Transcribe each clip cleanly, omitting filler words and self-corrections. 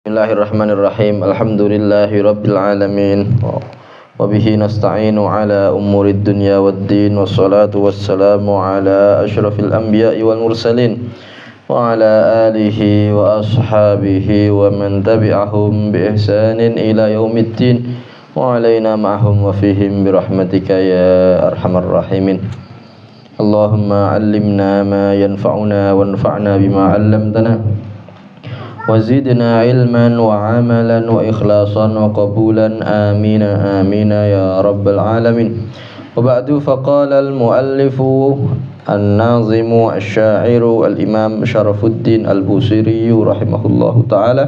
Bismillahirrahmanirrahim. Alhamdulillahirabbil alamin. Wa bihi nasta'inu ala umurid dunya waddin. Wassalatu wassalamu ala asyrafil anbiya'i wal mursalin wa ala alihi wa ashabihi wa man tabi'ahum bi ihsanin ila yaumiddin wa alaina ma'hum wa fihim bi rahmatika ya arhamar rahimin. Allahumma 'allimna ma yanfa'una wanfa'na bima 'allamtana وزدنا علما وعملا وإخلاصا وقبولا آمين آمين يا رب العالمين. وبعد فقال المؤلف الناظم الشاعر الإمام شرف الدين البوصيري رحمه الله تعالى: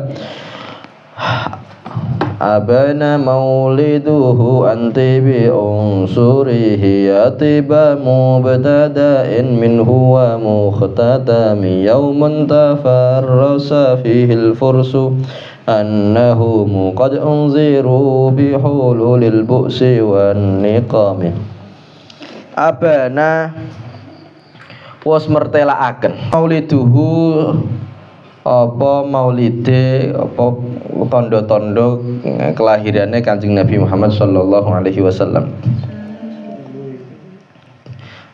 أبان مولده أنت بأنصره يطيب مبتدأ منه ومختتم يوم تفرس فيه الفرس أنهم قد أنذروا بحلول البؤس والنقام. Abana was mertelaaken mauliduhu apa maulide apa tondo-tondo kelahirannya Kanjeng Nabi Muhammad sallallahu alaihi wasallam.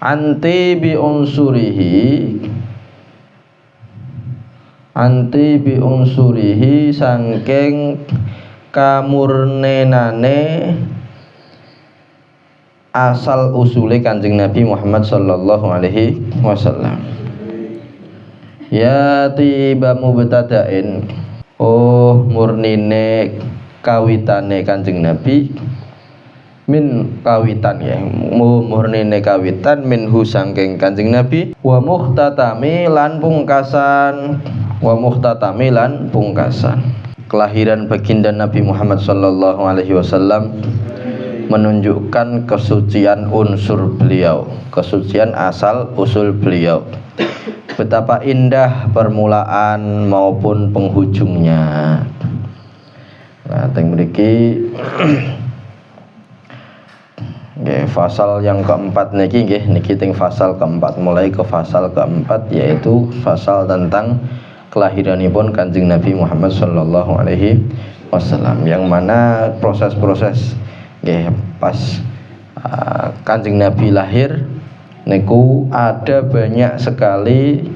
Anti bi unsurihi sangking kamurnenane asal usule Kanjeng Nabi Muhammad sallallahu alaihi wasallam. Ya tiba mubtada'in, oh murnine kawitane Kanjeng Nabi, min kawitan ya, murnine kawitan minhu sangking Kanjeng Nabi, wa mukhtatami lan pungkasan, kelahiran baginda Nabi Muhammad sallallahu alaihi wasallam menunjukkan kesucian unsur beliau, kesucian asal usul beliau. Betapa indah permulaan maupun penghujungnya. Nah, teng mriki nggih fasal yang keempat niki teng fasal keempat, mulai ke fasal keempat yaitu fasal tentang kelahiranipun Kanjeng Nabi Muhammad sallallahu alaihi wasallam, yang mana proses-proses nggih pas Kanjeng Nabi lahir niku ada banyak sekali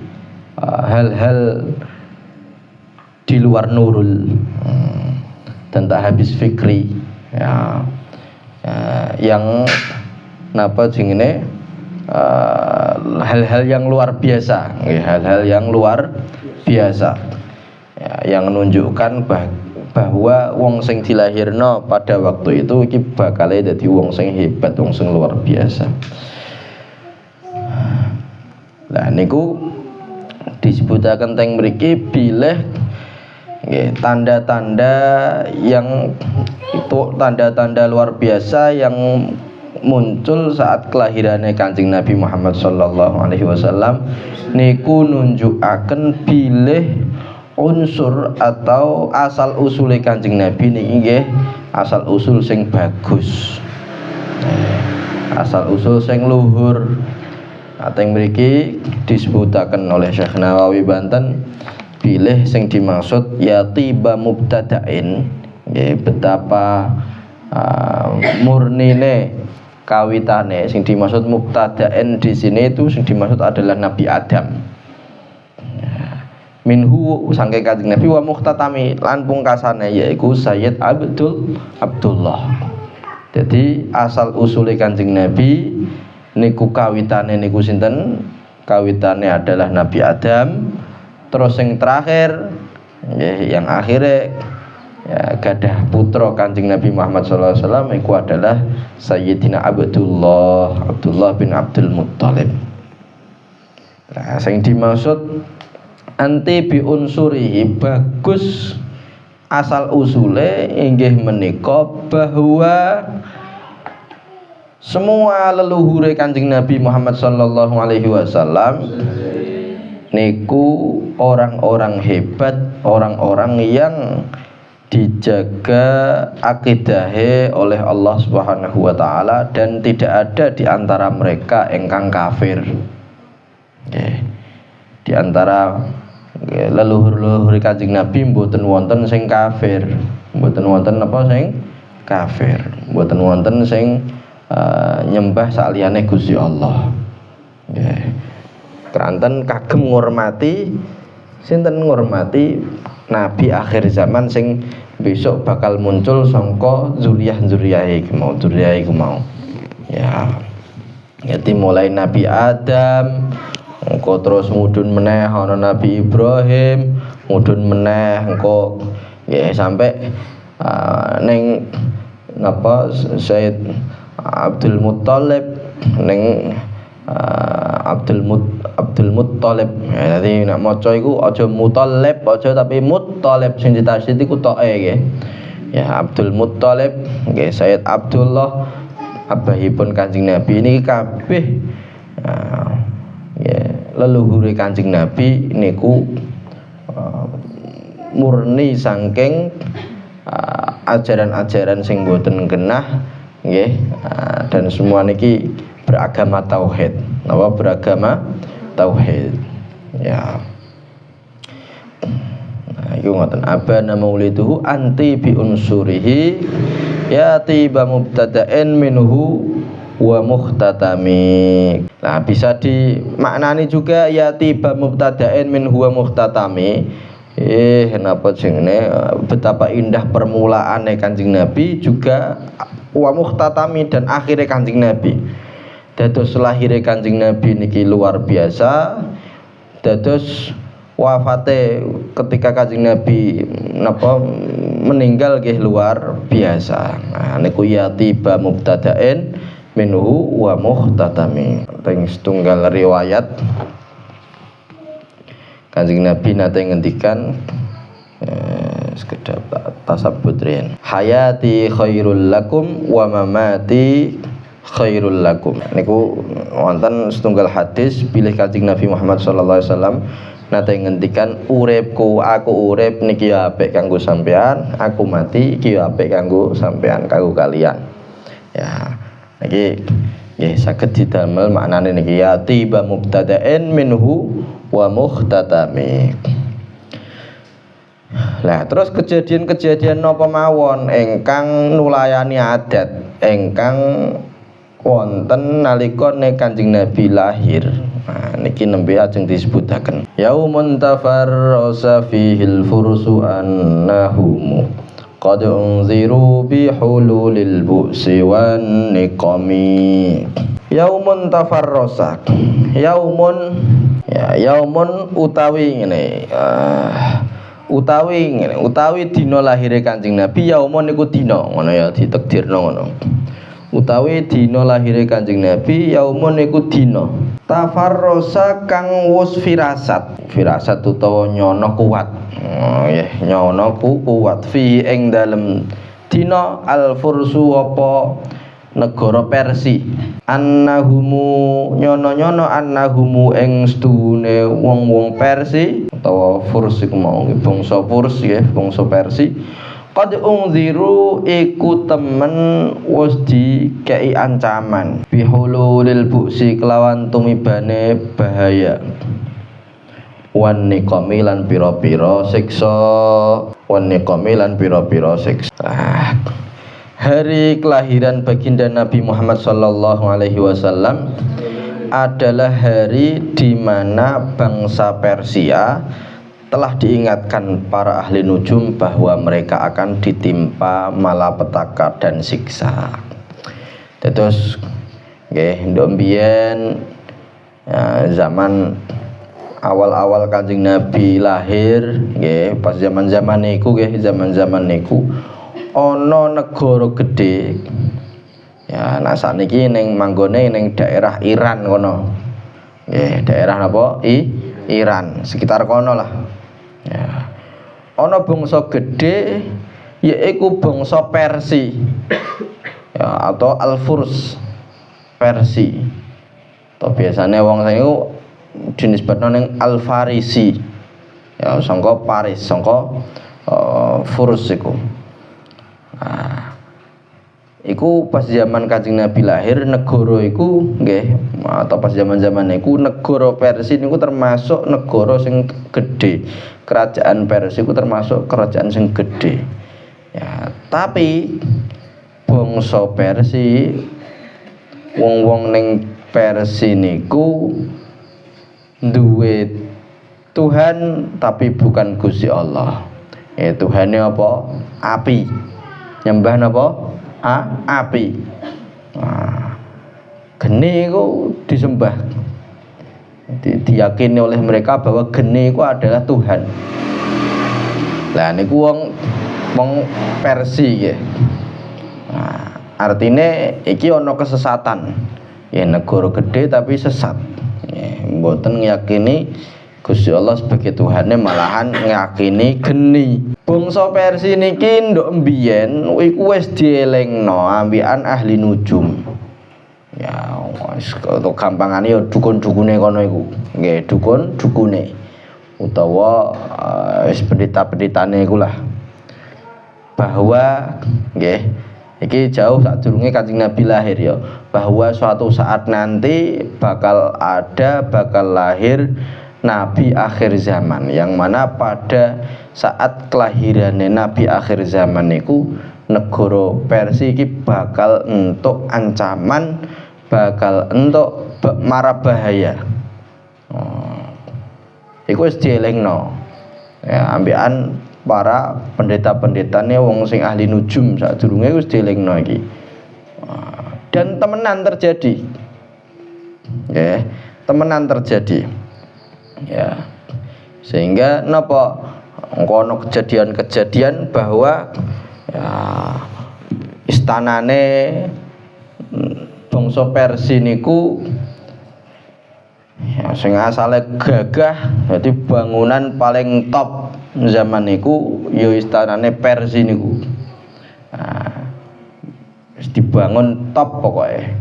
hal-hal di luar nurul dan tak habis fikri ya, yang napa jenenge hal-hal yang luar biasa, hal-hal yang luar biasa ya, yang menunjukkan bahwa wong sing dilahirno pada waktu itu iki bakal dadi wong sing hebat, wong sing luar biasa. Nah niku disebutaken teng mriki bilih nggih tanda-tanda yang itu tanda-tanda luar biasa yang muncul saat kelahirannya Kanjeng Nabi Muhammad sallallahu alaihi wasallam niku nunjukaken bilih unsur atau asal usule Kanjeng Nabi niki nggih asal usul sing bagus, asal usul sing luhur. Ateng mriki disebutaken oleh Syekh Nawawi Banten bilih sing dimaksud ya tiba mubtada'in, nggih betapa murnine kawitane. Sing dimaksud mubtada'in di sini itu sing dimaksud adalah Nabi Adam. Minhu sangke Kanjeng Nabi wa mukhtatami lan pungkasane yaiku Sayyid Abdullah. Jadi asal usule Kanjeng Nabi niku kawitane niku sinten? Kawitane adalah Nabi Adam. Terus yang terakhir yang akhirnya ya, gadah putra Kanjeng Nabi Muhammad sallallahu alaihi wasallam iku adalah Sayyidina Abdullah bin Abdul Muttalib. Nah, sing dimaksud anti bi unsurihi bagus asal usule inggih menika bahwa semua leluhure Kanjeng Nabi Muhammad sallallahu alaihi wasallam niku orang-orang hebat, orang-orang yang dijaga akidahe oleh Allah Subhanahu wa taala dan tidak ada di antara mereka ingkang kafir. Di antara leluhur-leluhur Kanjeng Nabi mboten wonten sing kafir, mboten wonten apa sing kafir, mboten wonten sing nyembah saliyane Gusti Allah. Nggih. Keranten kagem ngurmati sinten, ngurmati nabi akhir zaman sing besok bakal muncul sangka zuriyah-zuriyahe iku mau. Ya. Jadi mulai Nabi Adam, engko terus mudhun meneh ana Nabi Ibrahim, mudhun meneh engko nggih sampai ning napa Sayyid Abdul Muthalib ning Abdul Muthalib. Ya, dadi nek maca iku aja Muthalib aja tapi Muthalib sing ditasydid iku toke nggih. Ya Abdul Muthalib nggih Sayyid Abdullah abahipun Kanjeng Nabi ini kabeh ya leluhure Kanjeng Nabi niku murni saking ajaran-ajaran sing boten genah nggih, dan semua niki beragama tauhid. Napa beragama tauhid? Ya. Iku ngoten, abana mauliduhu anti bi unsurihi ya tiba mubtada'in minhu wa mukhtatami. Nah, bisa dimaknani juga ya tiba mubtada'in minhu wa mukhtatami. Napa jenenge betapa indah permulaane Kanjeng Nabi, juga wa mukhtatami dan akhire Kanjeng Nabi. Dados lahire Kanjeng Nabi niki luar biasa. Dados wafate ketika Kanjeng Nabi napa meninggal nggih luar biasa. Nah niku ya tiba mubtada'in minhu wa mukhtatami. Teng setunggal riwayat Kanjeng Nabi nate ngendikan sekedap tasabut riyen, hayati khairul lakum wa mamati khairul lakum. Niku wonten setunggal hadis bilih Kanjeng Nabi Muhammad sallallahu alaihi wasallam nate ngendikan, uripku aku urip niki apik kanggo sampean, aku mati iki apik kanggo sampean, kanggo kalian. Ya, niki nggih saged didamel maknane niki ya tiba mubtada'in minhu wa mukhtatami. Lah terus kejadian-kejadian napa mawon ingkang nulayani adat ingkang wonten nalika Kanjeng Nabi lahir. Nah, niki nembe ajeng disebutaken yaumun tafarrasa fihil fursu annahum qad unziru bi hululil bu'si wan niqami. Yaumun tafarrasa, yaumun ya yaumun utawi ngene utawi dina lahire Kanjeng Nabi. Yaumun niku dina ngono ya ditakdirno ngono. Utawi dina lahire Kanjeng Nabi, yaumun niku dina tafarrosa kang wus firasat utawa nyono kuat. Nggih, nyono kuat fi ing dalem dina al fursu apa negara Persia. Annahumu nyono annahumu ing sedune wong-wong Persia utawa Furs iku mau bangsa Furs nggih, bangsa Persia. Qad unziru iku temen wis dikei ancaman bihululil bu'si kelawan tumibane bahaya, wan niqami lan pira-pira siksa, wan niqami lan pira-pira siksa. Hari kelahiran baginda Nabi Muhammad sallallahu alaihi wasallam adalah hari di mana bangsa Persia telah diingatkan para ahli nujum bahwa mereka akan ditimpa malapetaka dan siksa. Terus nggih ndok mbiyen zaman awal-awal Kanjeng Nabi lahir nggih, pas zaman-zaman niku nggih, zaman-zaman niku ana negara gedhe. Ya nah sakniki ning manggone ning daerah Iran kono. Nggih, daerah napa? Iran, sekitar kono lah. Ya. Ana bangsa gedhe yaiku bangsa Persia. Ya, atau Al-Furs Persia. Atau biasanya wong sing iku dinisbatno ning Al-Farisi. Ya, sangka Paris, sangka Furs iku. Nah, iku pas zaman Kanjeng Nabi lahir negara iku nggih atau pas zaman-zaman iku negara Persia niku termasuk negara sing gedhe. Kerajaan Persia iku termasuk kerajaan sing gedhe. Ya, tapi bangsa Persia wong-wong ning Persia niku duwe Tuhan tapi bukan Gusti Allah. Tuhane apa? Api. Nyembah napa? Api. Nah, geni itu disembah. Diyakini oleh mereka bahwa geni itu adalah Tuhan. Lah niku wong Persia nggih. Nah, artine iki ana kesesatan. Ya negara gede tapi sesat. Mboten ngiyakini Gusti Allah sebagai Tuhane, malahan ngakini geni. Bangsa Persia niki nduk mbiyen iku wis dielingno ambikan ahli nujum. Ya wis gampangane ya dukun-dukune kono iku. Nggih, dukun-dukune utawa wis pendeta-pendetane iku lah. Bahwa nggih iki jauh sadurunge Kanjeng Nabi lahir ya, bahwa suatu saat nanti bakal lahir Nabi akhir zaman, yang mana pada saat kelahirannya Nabi akhir zaman itu negara Persia iki bakal entuk ancaman, bakal entuk mara bahaya. Iku wis dielingno. Ya, ambekan para pendeta-pendetane wong sing ahli nujum sadurunge wis dielingno iki. Dan temenan terjadi. Ya, temenan terjadi. Ya, sehingga napa ono kejadian-kejadian bahwa ya, istanane bangsa Persia niku ya, sing asale gagah, jadi bangunan paling top zaman niku ya istanane Persia niku. Nah, dibangun top pokoknya.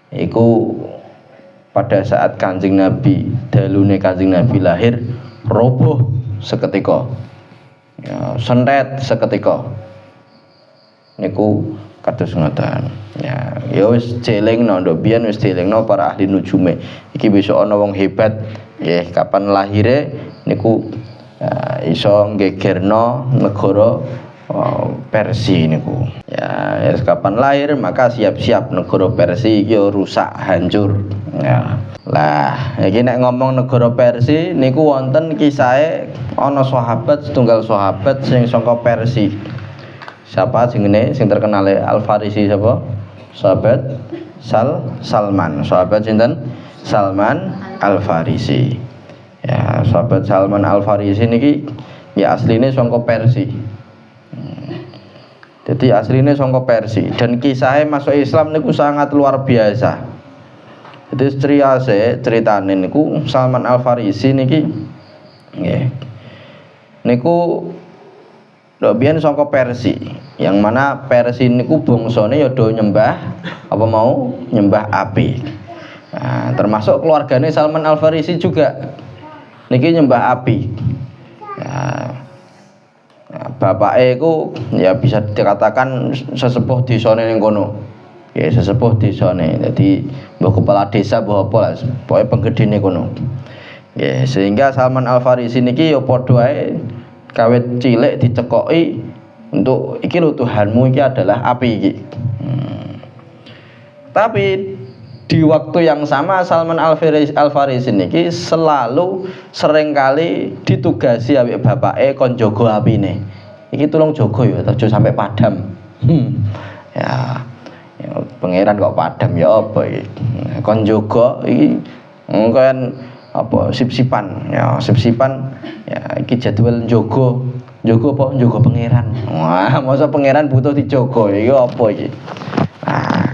Iku pada saat Kanjeng Nabi, dalune Kanjeng Nabi lahir, roboh seketika. Ya, sentet seketika. Niku kados ngoten. Ya wis jelingno nduk biyen wis jelingno para ahli nujume. Iki besok ana wong hebat, nggih kapan lahire niku iso nggegerno negara Persia niku. Ya, kapan lahir maka siap-siap negara Persia iki rusak, hancur. Ya. Lah, iki nek ngomong negara Persia niku wonten kisahe ana setunggal sahabat sing saka Persia. Siapa jenenge sing terkenal Al-Farisi sapa? Sahabat Salman. Sahabat sinten? Salman Al-Farisi. Ya, sahabat Salman Al-Farisi niki ya asline saka Persia. Jadi aslinya saka Persia dan kisahnya masuk Islam niku sangat luar biasa. Jadi ceritane niku Salman Al-Farisi niki nggih. Niku biyen saka Persia, yang mana Persia niku bangsane ya do nyembah apa mau nyembah api. Nah, termasuk keluargane Salman Al-Farisi juga niki nyembah api. Ya, bapake iku ya bisa dikatakan sesepuh desane ning kono. Ya sesepuh desane. Dadi mbah kepala desa mbah apa lah, pokoke penggedene kono. Ya, sehingga Salman Al-Farisi niki ya padha ae kawit cilik dicekoki untuk iki lho Tuhanmu iki adalah api iki. Tapi di waktu yang sama Salman Al-Farisi niki selalu seringkali ditugasi ambek bapake kon jaga apine. Iki tolong jaga ya, aja sampai padam. Ya, pangeran kok padam ya apa iki. Kon jaga iki kan apa sip-sipan. Ya, sip-sipan ya iki jadwal jaga. Jaga apa? Jaga pangeran. Wah, masa pangeran butuh dijaga iki apa iki? Nah,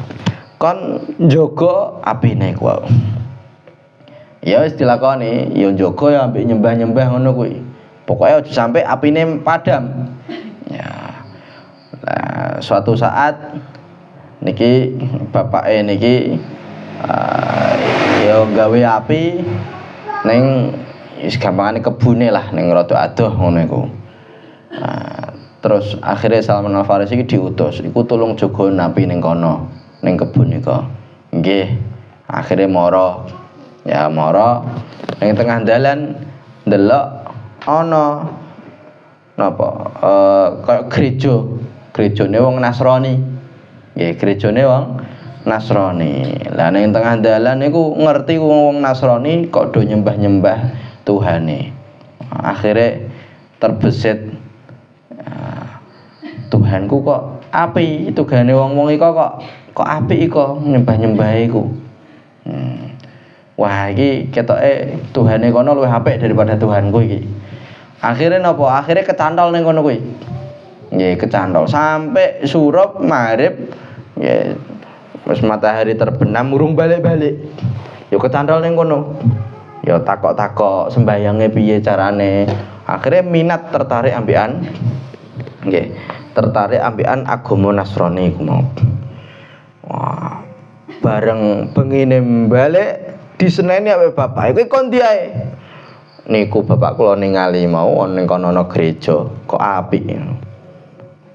kon jaga apine kuwi. Ya wis dilakoni, ya jaga ya ambek nyembah-nyembah ngono kuwi. Pokoke aja sampai apine padam. Ya. Nah, suatu saat niki bapake niki ya gawe api ning wis gampangane kebune lah ning rada adoh ngono iku. Terus akhirnya Salman Al Farisi iki diutus, iku tulung jaga napi ning kono, ning kebun iku. Nggih. Akhirnya mara. Ya mara ning tengah dalan ndelok ana napa kaya gereja. Gerejane wong Nasrani. Nggih, gerejane wong Nasrani. Lah ning tengah dalan niku ngerti wong Nasrani kok do nyembah-nyembah Tuhane. Akhirnya terbesit Tuhanku kok apik, Tuhane wong-wong iku kok apik iku nyembah-nyembah iku. Wah, iki ketoke Tuhane kono luwih apik daripada Tuhanku iki. Akhirnya napa? Akhirnya kecantol ning kono kuwi. Nggih, kecantol sampai surup maghrib nggih. Wis matahari terbenam urung balik-balik. Ya kecantol ning kono. Ya takok-takok sembayange piye carane. Akhirnya minat tertarik ambekan nggih, tertarik ambekan agama Nasrani iku mau. Wah, bareng pengine balik diseneni ambek bapak iku kon ndi ae. Niku bapak kula ningali mau ning kono ana gereja, kok apik.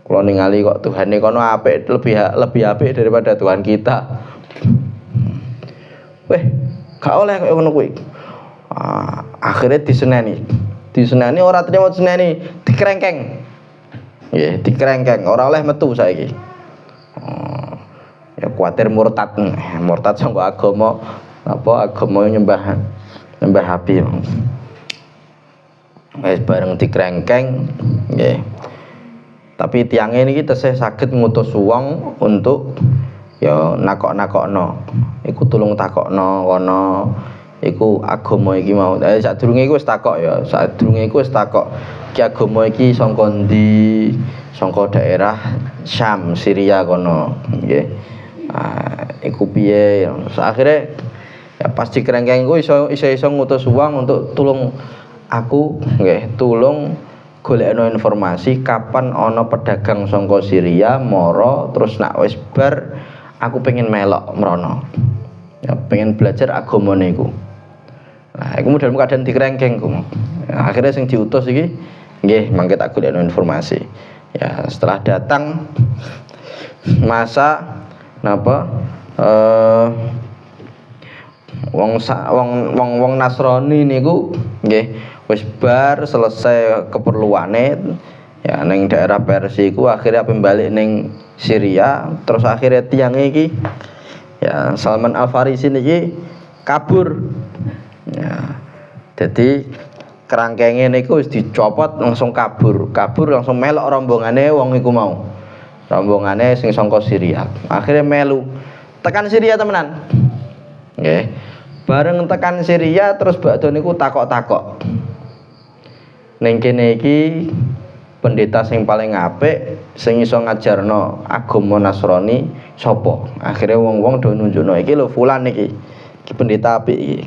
Kula ningali kok Tuhane kono apik, lebih apik daripada Tuhan kita. Weh, gak oleh kaya ngono kuwi. Akhirnya diseneni ora trimo diseneni, dikrengkeng. Nggih, dikrengkeng, ora oleh metu saiki. Ya kuwatir murtad. Murtad sangka agama agama nyembah api. Wis bareng dikrengkeng nggih. Tapi tiange niki tesih saged ngutus wong untuk ya nakok-nakokno. Iku tulung takokno kono. Iku agama iki mau. Sadurunge iku wis takok ya. Sadurunge iku wis takok. Ki agama iki saka ndi? Saka daerah Syam, Syria kono. Nggih. Iku piye? Akhire ya pas dikrengkeng iku iso ngutus wong untuk tulung aku nggih, tulung golekno informasi kapan ana pedagang saka Syria mara terus nak wis bar aku pengen melok mrono. Ya pengen belajar agamane iku. Nah, iku model keadaan dikrengkeng ku. Akhirnya sing diutus iki nggih mangke tak golekno informasi. Ya setelah datang masa napa wong Nasrani niku nggih wis bar selesai keperluane ya ning daerah Persia iku akhirnya ape balik ning Syria terus akhirnya tiange iki ya Salman Al Farisi niki kabur. Ya. Jadi kerangkenge niku wis dicopot langsung kabur langsung melok rombongane wong iku mau. Rombongane sing saka Syria. Akhirnya melu tekan Syria temenan. Nggih. Bareng tekan Syria terus bakdo niku takok-takok. Ning kene iki pendeta sing paling apik sing iso ngajarno agama Nasrani sapa? Akhirnya wong-wong do nunjukno iki lho fulan iki. Iki pendeta apik iki.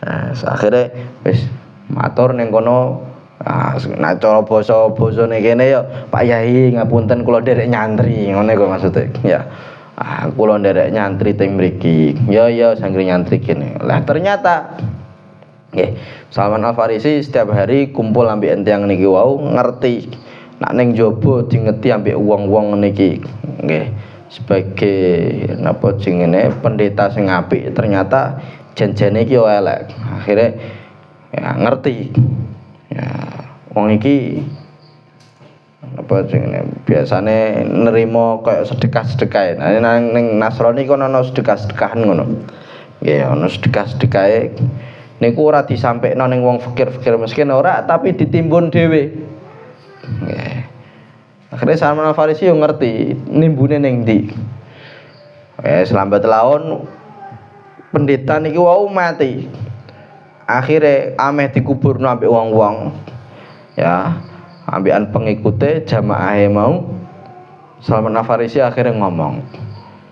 Nah, akhirnya wis matur ning kono nek cara basa-basane kene ya Pak Yai ngapunten kula nderek nyantri ngene kok maksude ya. Kula nderek nyantri teng mriki. Ya sanggri nyantri kene. Lah ternyata nggih Salman Al Farisi setiap hari kumpul ambek enteng niki wau ngerti nek ning jaba dingeti ambek wong-wong niki nggih sebagai napa jenenge pendeta sing apik ternyata janjane iki yo elek. Akhire ya ngerti. Ya wong iki apa jenenge biasane nerima kaya sedekah-sedekahe. Nah ning Nasrani kono ana sedekah-sedekahan ngono. Nggih ana sedekah-sedekahe niku ora disampekno ning wong fakir-fakir miskin ora tapi ditimbun dhewe. Nggih. Akhire Salman Al Farisi yo ngerti nimbune ning ndi. Lambat laun pendeta niki wau mati. Akhire ameh dikuburno ambek wong-wong. Ya, ambekan pengikute jamaahe mau Salman Al Farisi akhire ngomong.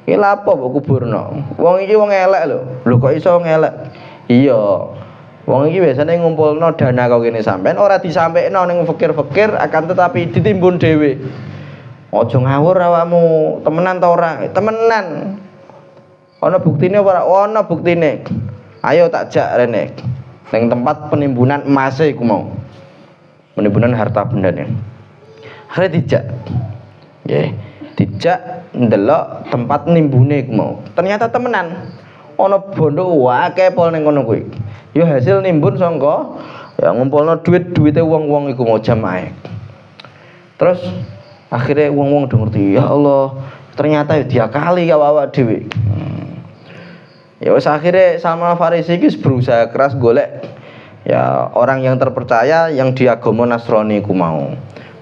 Iki lha apa mbok kuburno? Wong iki wong elek lho. Lho kok iso wong elek? Iya. Wong iki biasane ngumpulno dana kok kene sampean ora disampekno ning fakir-fakir akan tetapi ditimbun dhewe. Aja ngawur awakmu, temenan ta ora? Temenan. Ana buktine ora? Ana buktine. Ayo tak jak rene. Ning tempat penimbunan emas iku mau. Penimbunan harta bendane. Akhire dijak. Nggih, dijak ndelok tempat nimbune iku mau. Ternyata temenan. Ana bondo akeh pol ning kono kuwi. Ya hasil nimbun sangka ya ngumpulno duit-duwite wong-wong iku mau jamaah. Terus akhirnya wong-wong udah ngerti, ya Allah, ternyata ya diakali awak dhewe. Ya wis akhirnya Salman Al-Farisi iki berusaha keras golek ya orang yang terpercaya yang di agama Nasrani ku mau.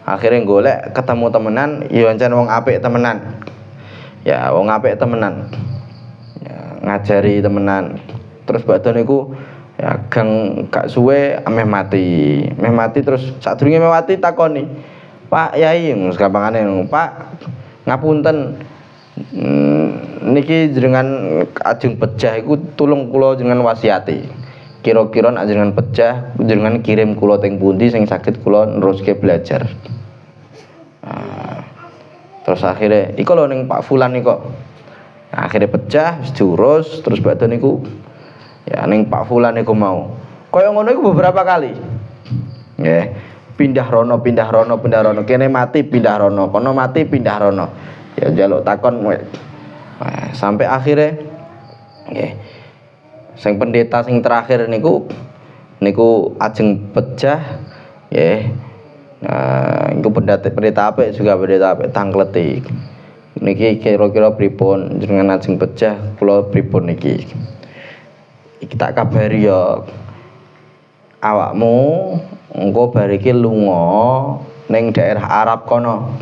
Akhirnya golek ketemu temenan, ya pancen wong apik temenan. Ya wong apik temenan. Ya ngajari temenan. Terus badhe niku ya gak suwe ameh mati. Meh mati terus sadurunge meh mati takoni, "Pak Yai, gampangane, Pak, ngapunten niki jenengan ajeng pejah iku tulung kula jenengan wasiati. Kira-kira nek jenengan pejah jenengan kirim kula teng pundi sing saged kula neruske belajar." Terus akhirnya iku lho ning Pak Fulan niku. Nah, akhirnya pecah wis diurus terus badhe niku ya ning Pak Fulan niku mau. Kaya ngono iku beberapa kali. Nggih. Pindah rono, kene mati pindah rono, kono mati pindah rono. Ya njaluk takon kowe. Nah, sampai akhirnya nggih. Sing pendeta sing terakhir niku ajeng pecah nggih. Nah, iku pendeta apik juga pendeta apik tangkleti. Niki kira-kira pripun jenengan ajeng pecah kula pripun niki. Iki tak kabari ya awakmu engko bar iki lunga ning daerah Arab kono.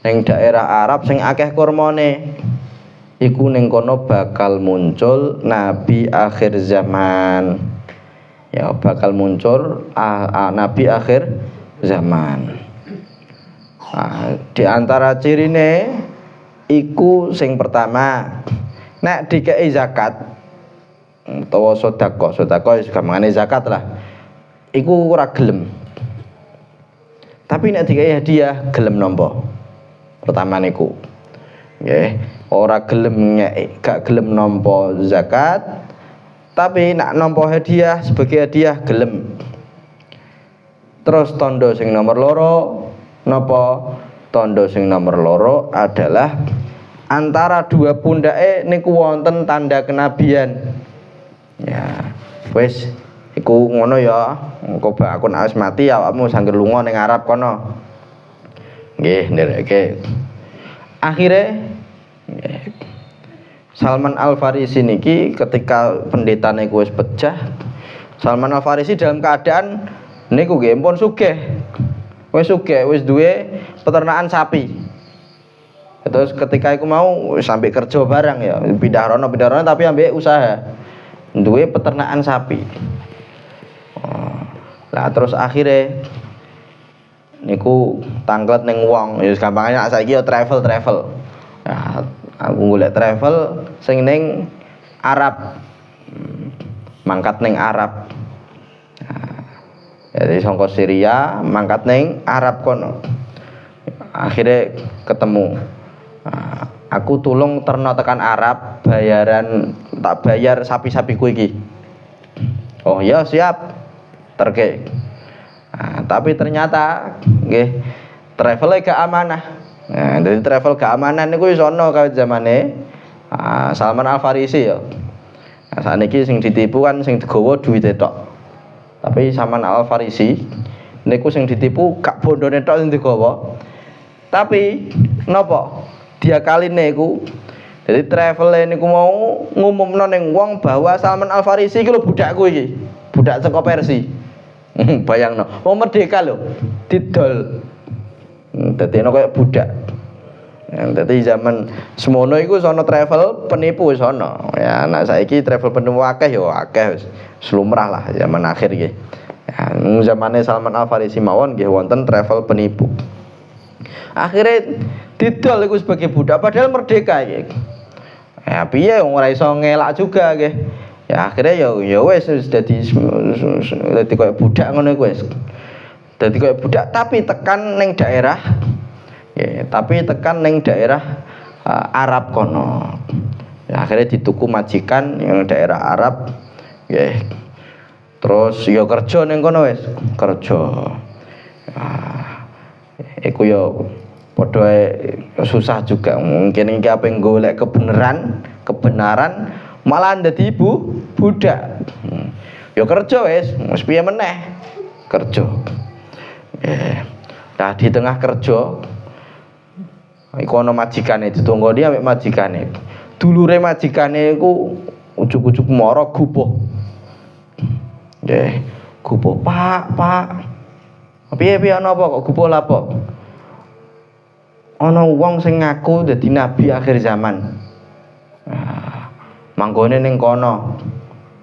Ning daerah Arab sing akeh kurmane. Iku ning kono bakal muncul nabi akhir zaman. Ya bakal muncul nabi akhir zaman. Nah, di antara cirine iku sing pertama nek dikei zakat utawa sedekah wis gampangane zakat lah. Iku ora gelem. Tapi nek dikei hadiah gelem nampa. Pertama niku. Nggih, ora gelem gak gelem nampa zakat, tapi nek nampa hadiah sebagai hadiah gelem. Terus tondo sing nomor loro napa? Tondo sing nomor loro adalah antara dua pundake niku wonten tanda kenabian. Ya, wis iku ngono ya. Engko bak aku nek wis mati awakmu sangger lunga ning Arab kono. Nggih, ndereke. Akhire Salman Al-Farisi niki ketika pendeta niku wis pecah, Salman Al-Farisi dalam keadaan niku nggih pun sugih. Wis duwe peternakan sapi. Terus ketika iku mau sampai kerja barang ya, pindah rono tapi ambek usaha. Duwe peternakan sapi. Lah terus akhirnya niku tanglet ning wong, ya gampangane saiki ya travel. Ya, aku golek travel sing ning Arab. Mangkat ning Arab. Jadi sangka Syria mangkat ning Arab kono. Akhirnya ketemu. Aku tulung terno tekan Arab, tak bayar sapi-sapiku iki. Oh ya siap. Terke. Tapi ternyata nggih travel gak amanah. Nah, jadi travel gak amanah niku wis ana kawit zamane Salman Al-Farisi ya. Nah, saniki sing ditipu kan sing digawa duwite tok. Tapi Salman Al-Farisi niku sing ditipu gak bondone tok sing digawa. Tapi napa? Dia kaline iku. Jadi travel niku mau ngumumno ning wong bahwa Salman Al-Farisi iki lho budakku iki. Budak saka Persia. Bayangno, wong merdeka lho, didol. Dadi ana kaya budak. Dadi zaman semono iku sono travel penipu wis ana. Ya anak saiki travel penipu akeh ya akeh wis. Slumrah lah zaman akhir nggih. Ya zamane Salman Al-Farisi mawon nggih wonten travel penipu. Akhire didol iku sebagai budak padahal merdeka iki. Ya piye wong ora iso ngelak juga nggih. Ya akhirnya ya wis dadi koyo budak ngono iku wis. Dadi koyo budak tapi tekan ning daerah ya, Arab kono. Ya akhirnya dituku majikan yang daerah Arab nggih. Terus ya kerja ning kono wis, kerja. Iku yo padha susah juga. Mungkin iki ape golek kebenaran malah dadi budak. Yo kerja wis piye meneh? Kerja. Nah di tengah kerja iku ana majikane ditonggoni ambek majikane. Dulure majikane iku ujug-ujug mara gupuh. Nggih, gupuh, Pak. Piye ana apa kok gupuh lha apa? Ana wong sing ngaku dadi nabi akhir zaman. Manggone ning kono.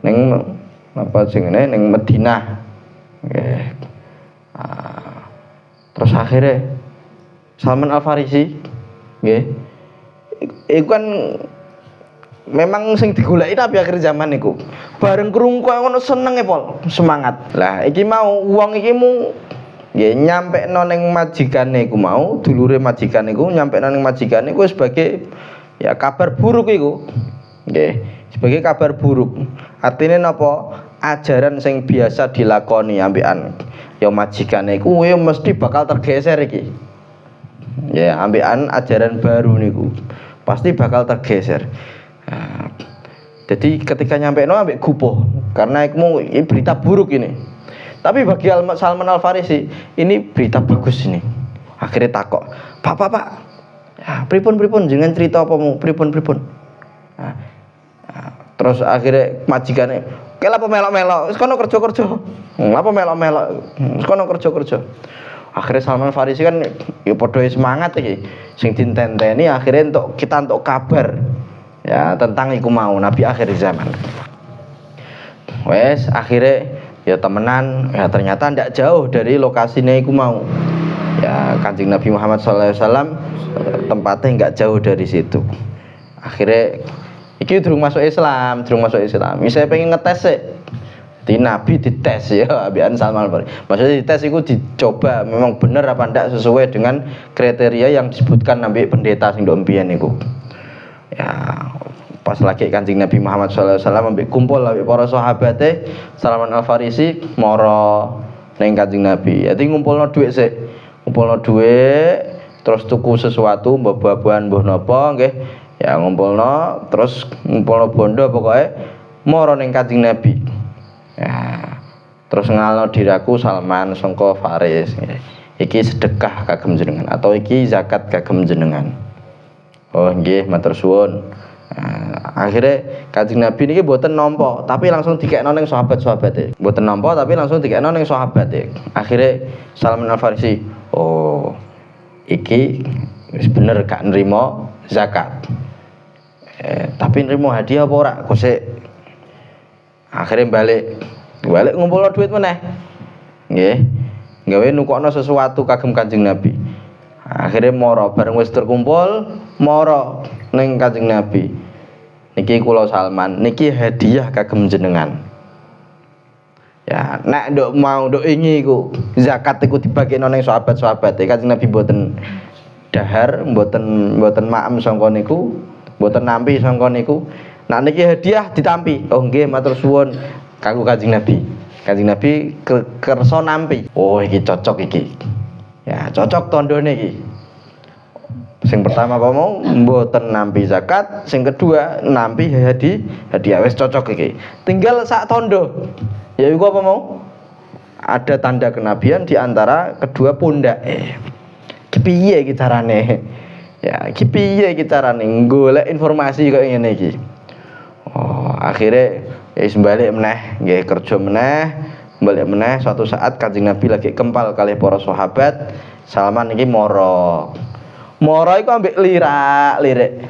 Ning apa jenenge ning Madinah. Nggih. Terus akhirnya Salman Al Farisi nggih. Iku kan memang sing digoleki nabi akhir zaman iku. Bareng krungu kaya ngono senenge pol, semangat. Lah iki mau wong iki mu nggih nyampekno ning majikane iku mau, dulure majikane iku nyampekno ning majikane iku sebagai ya kabar buruk iku. Nggih, sebagai kabar buruk. Artine napa? Ajaran sing biasa dilakoni ambekan ya majikane iku ya mesti bakal tergeser iki. Ya, ambekan ajaran baru niku pasti bakal tergeser. Nah, jadi ketika nyampe no ambek gupuh karena ini berita buruk ini. Tapi bagi Salman Al Farisi ini berita bagus ini. Akhirnya takok, Pak. Ya, pripun jangan cerita apa mau pripun. Nah, terus akhirnya majikane, "Kela apa melok-melok? Wis kono kerja-kerja." Apa melok-melok? Wis kono kerja-kerja. Akhirnya Salman Farisi kan ya padha semangat iki. Sing ditenteni akhirnya untuk kabar ya tentang iku mau nabi akhir zaman. Wes akhirnya ya temenan ya ternyata ndak jauh dari lokasinya iku mau. Ya Kanjeng Nabi Muhammad SAW tempatnya nggak jauh dari situ. Akhirnya iki durung masuk Islam. Saya pengen ngetes sih. Di Nabi dites ya ambekan Salman Al Farisi. Maksudnya dites itu dicoba memang bener apa ndak sesuai dengan kriteria yang disebutkan Nabi pendeta sing ndok mbiyen niku. Ya pas lagi Kanjeng Nabi Muhammad SAW ambek kumpul ambek para sahabate Salman Al Farisi mara ning Kanjeng Nabi. Jadi ngumpulno dhuwit sik. Terus tuku sesuatu mbah-bahan mbah napa nggih. Ya ngumpulno terus ngumpulno bondo pokoke mara ning Kanjeng Nabi. Ya, terus ngalno diraku Salman sangka Faris. Iki sedekah kagem jenengan atau iki zakat kagem jenengan. Oh nggih, matur suwun. Akhirnya Kanjeng Nabi niki mboten nampa, tapi langsung dikekno ning sahabat-sahabate. Mboten nampa tapi langsung dikekno ning sahabate. Akhirnya Salman Al Farisi, oh iki wis bener gak nrimo zakat. Tapi nrimo hadiah apa ora? Kok akhirnya balik ngumpulno duit meneh. Nggih. Gawe nukokno sesuatu kagem Kanjeng Nabi. Akhirnya mara bareng wis terkumpul, mara ning Kanjeng Nabi. Niki kula Salman, niki hadiah kagem jenengan. Ya, nek ndok ingi iku zakat iku dibagekno ning sahabat-sahabate. Kanjeng Nabi mboten dahar, mboten maem sangka niku, mboten nampi sangka niku. Nah niki hadiah ditampi. Oh nggih matur suwun kanggo Kanjeng Nabi. Kanjeng Nabi kersa nampi. Oh iki cocok iki. Ya cocok tandane iki. Sing pertama apa mau mboten nampi zakat, sing kedua nampi hadiah wis cocok iki. Tinggal sak tondo. Ya iku apa mau? Ada tanda kenabian di antara kedua pundak. Ki piye iki carane? Ya ki piye iki carane golek informasi kaya ngene iki. Oh, akhirnya balik meneh, nggih kerja meneh, balik meneh. Suatu saat Kanjeng Nabi lagi kempal kali para sahabat, Salman iki mara iku ambek lirak-lirik.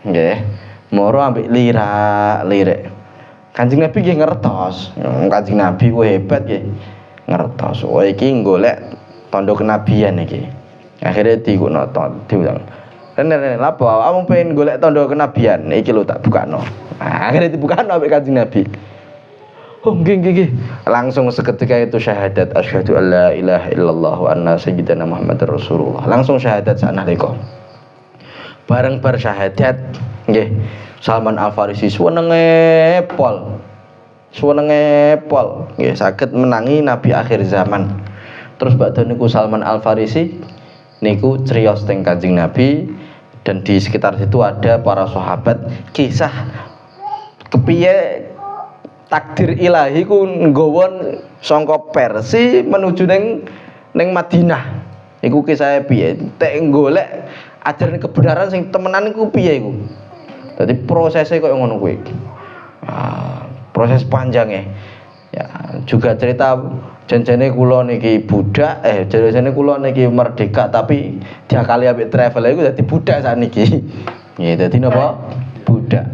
Nggih, mara ambek lirak-lirik. Kanjeng Nabi nggih ngertos, Kanjeng Nabi ku hebat nggih. Ngertos, oh iki golek tanda kenabian iki. Akhirnya diguno diulang. Nen lapo awakmu pengen golek tanda kenabian iki lho tak bukakno. Akhirnya dibukakno ambek Kanjeng Nabi. Oh nggih. Langsung seketika itu syahadat asyhadu alla ilaha illallah wa anna sayyidina Muhammadar Rasulullah. Langsung syahadat sanalika. Bareng bar syahadat nggih Salman Al Farisi suwenenge pol. Nggih saged menangi nabi akhir zaman. Terus badhe niku Salman Al Farisi niku criyos teng Kanjeng Nabi, dan di sekitar situ ada para sahabat, kisah kepiye takdir ilahi ku nggawon saka Persia menuju ning Madinah. Iku kisah piye? Tek golek ajaran kebenaran sing temenan iku piye iku. Dadi prosesnya koyo ngono kuwi. Proses panjangnya. Ya, juga cerita janjane kula niki budak, janjane kula niki merdeka tapi diakali ambek travel iku dadi budak sakniki. Nggih, dadi napa? Budak.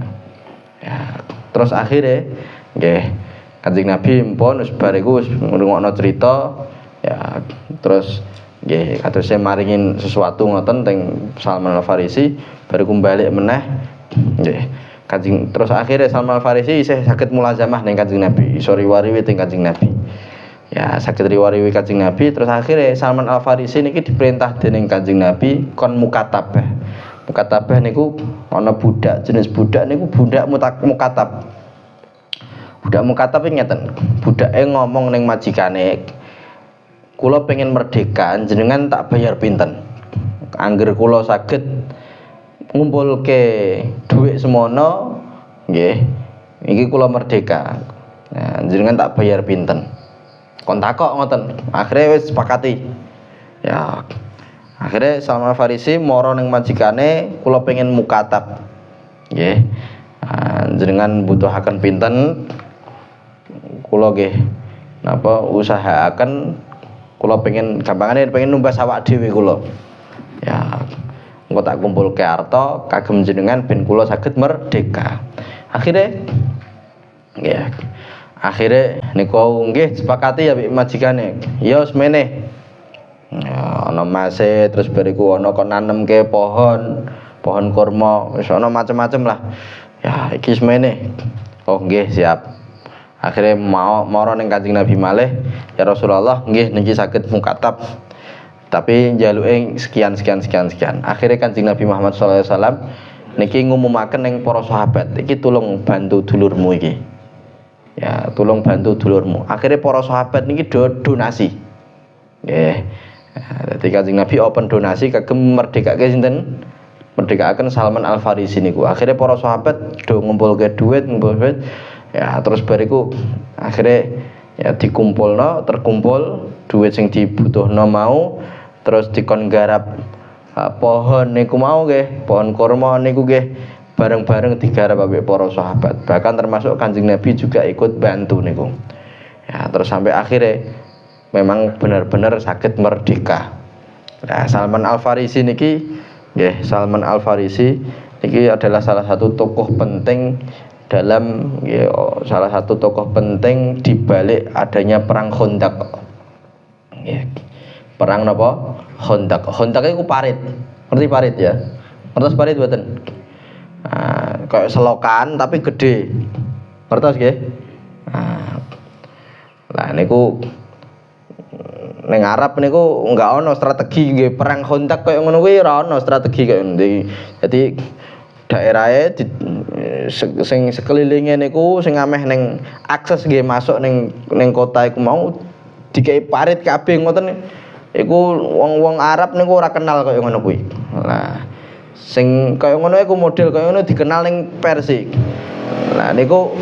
Ya, terus akhirnya nggih Kanjeng Nabi mpun wis bar iku wis ngrungokno cerita, ya terus nggih katose maringin sesuatu ngoten teng Salman Al Farisi, bariku balik meneh nggih Kanjeng, terus akhirnya Salman Al Farisi isih saged mulazamah ning Kanjeng Nabi, iso riwariwi teng Kanjeng Nabi. Ya saged riwariwi Kanjeng Nabi, terus akhirnya Salman Al Farisi niki diperintah dening Kanjeng Nabi kon mukatabah. Mukatabah niku ana budak, jenis budak niku budak mukatab. Budak mukatab iki ngeten, budake ngomong ning majikane, kula pengen merdeka, jenengan tak bayar pinten. Angger kula saged ngumpulke dhuwit semono nggih iki kula merdeka. Nah, jenengan tak bayar pinten. Kon takok ngoten. Akhire wis sepakati. Ya. Akhire Salman Farisi mara ning majikane, kula pengen mukatab. Nggih. Jenengan butuhaken pinten? Kula nggih napa usahaaken, kula pengen gampangane pengen numbas awak dhewe kula. Ya. Engko tak kumpulke harta kagem jenengan ben kula saged merdeka. Akhire nggih. Akhire niku nggih sepakati ya majikane. Ya wis meneh. Ya ana mase terus bariku ana kon nanemke pohon kurma, wis ana macem-macem lah. Ya iki wis meneh. Oh nggih siap. Akhire mara ning Kanjeng Nabi malih, ya Rasulullah nggih niki saged mukatab. Tapi njaluke sekian. Akhirnya Kanjeng Nabi Muhammad sallallahu alaihi wasallam niki ngumumaken ning para sahabat, iki tulung bantu dulurmu iki. Ya, tulung bantu dulurmu. Akhirnya para sahabat niki donasi. Nggih. Dadi Kanjeng Nabi open donasi kagem merdekake sinten? Merdekaken Salman Al Farisi niku. Akhirnya para sahabat do ngumpulke dhuwit. Ya, terus bariku akhirnya ya terkumpul dhuwit sing dibutuhno mau. Terus dikon garap pohon niku mau nggih, pohon kurma niku nggih bareng-bareng digarap ambek para sahabat. Bahkan termasuk Kanjeng Nabi juga ikut bantu niku. Ya, terus sampai akhirnya memang benar-benar saged merdeka. Nah, Salman Al Farisi niki nggih, Salman Al Farisi niki adalah salah satu tokoh penting dalam salah satu tokoh penting di balik adanya perang Khandaq. Nggih. Perang napa? Khandaq. Khandaq iku parit. Ngerti parit ya? Ngertos parit mboten? Nah, kayak selokan tapi gede. Ngertos nggih? Nah, niku ning Arab niku enggak ono strategi nggih perang Khandaq kaya ngono kuwi ora ono strategi kaya ngono. Jadi daerahe sing sekelilinge niku sing ameh ning akses nggih masuk ning kota iku mau dikai parit kabeh ngoten. Iku wong-wong Arab niku ora kenal kaya ngono kuwi. Nah, sing kaya ngono iku model kaya ngono dikenal ning Persia. Nah, niku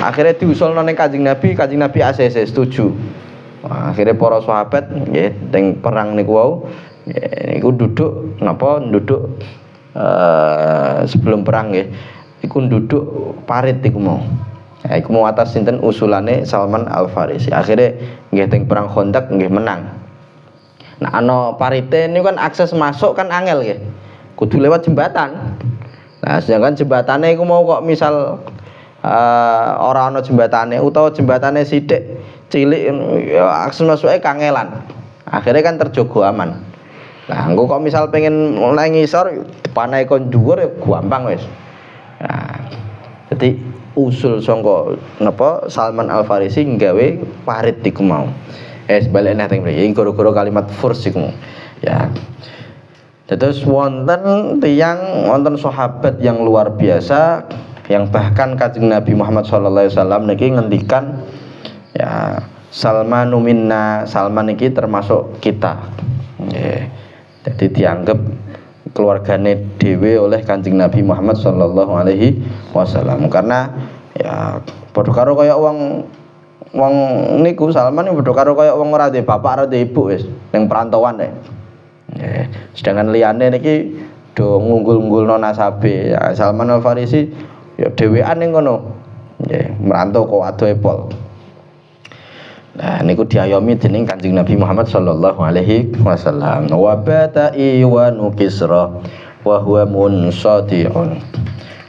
akhirnya diusulno ning Kanjeng Nabi ACC setuju. Nah, akhirnya para sahabat nggih teng perang niku wau niku duduk sebelum perang nggih. Iku duduk parit iku mau. Ya, iku mau atas sinten usulane Salman Al Farisi. Akhirnya nggih teng perang Khandaq nggih menang. Nah, ana parite niku kan akses masuk kan angel nggih. Kudu lewat jembatan. Nah, sedangkan jembatane iku mau kok misal ora ana jembatane utawa jembatane sithik cilik ya akses masuke kangelan. Akhirnya kan terjogo aman. Nah, engko kok misal pengen nang ngisor depane kon dhuwur ya gampang wis. Nah, jadi usul sangka napa Salman Al Farisi nggawe parit iku mau. Sebaliknya teng mriki goro-goro kalimat furs iku. Ya. Terus wonten sahabat yang luar biasa yang bahkan Kanjeng Nabi Muhammad sallallahu alaihi wasallam niki ngendikan ya Salmanu minna, Salman iki termasuk kita. Nggih. Jadi dianggap keluargane dhewe oleh Kanjeng Nabi Muhammad sallallahu alaihi wasallam. Karena ya padha karo kaya wong niku Salman padha karo kaya wong ora duwe bapak ora duwe ibu wis ning perantauan nek. Nggih. Sedangkan liyane niki do ngunggul-unggulno nasabe. Ya, Salman Al Farisi ya dhewean ning ngono. Nggih, merantau kok adohe pol. Nah niku diayomi dening Kanjeng Nabi Muhammad sallallahu alaihi wasallam. Wa bata iwanu Kisra wa huwa munsati'un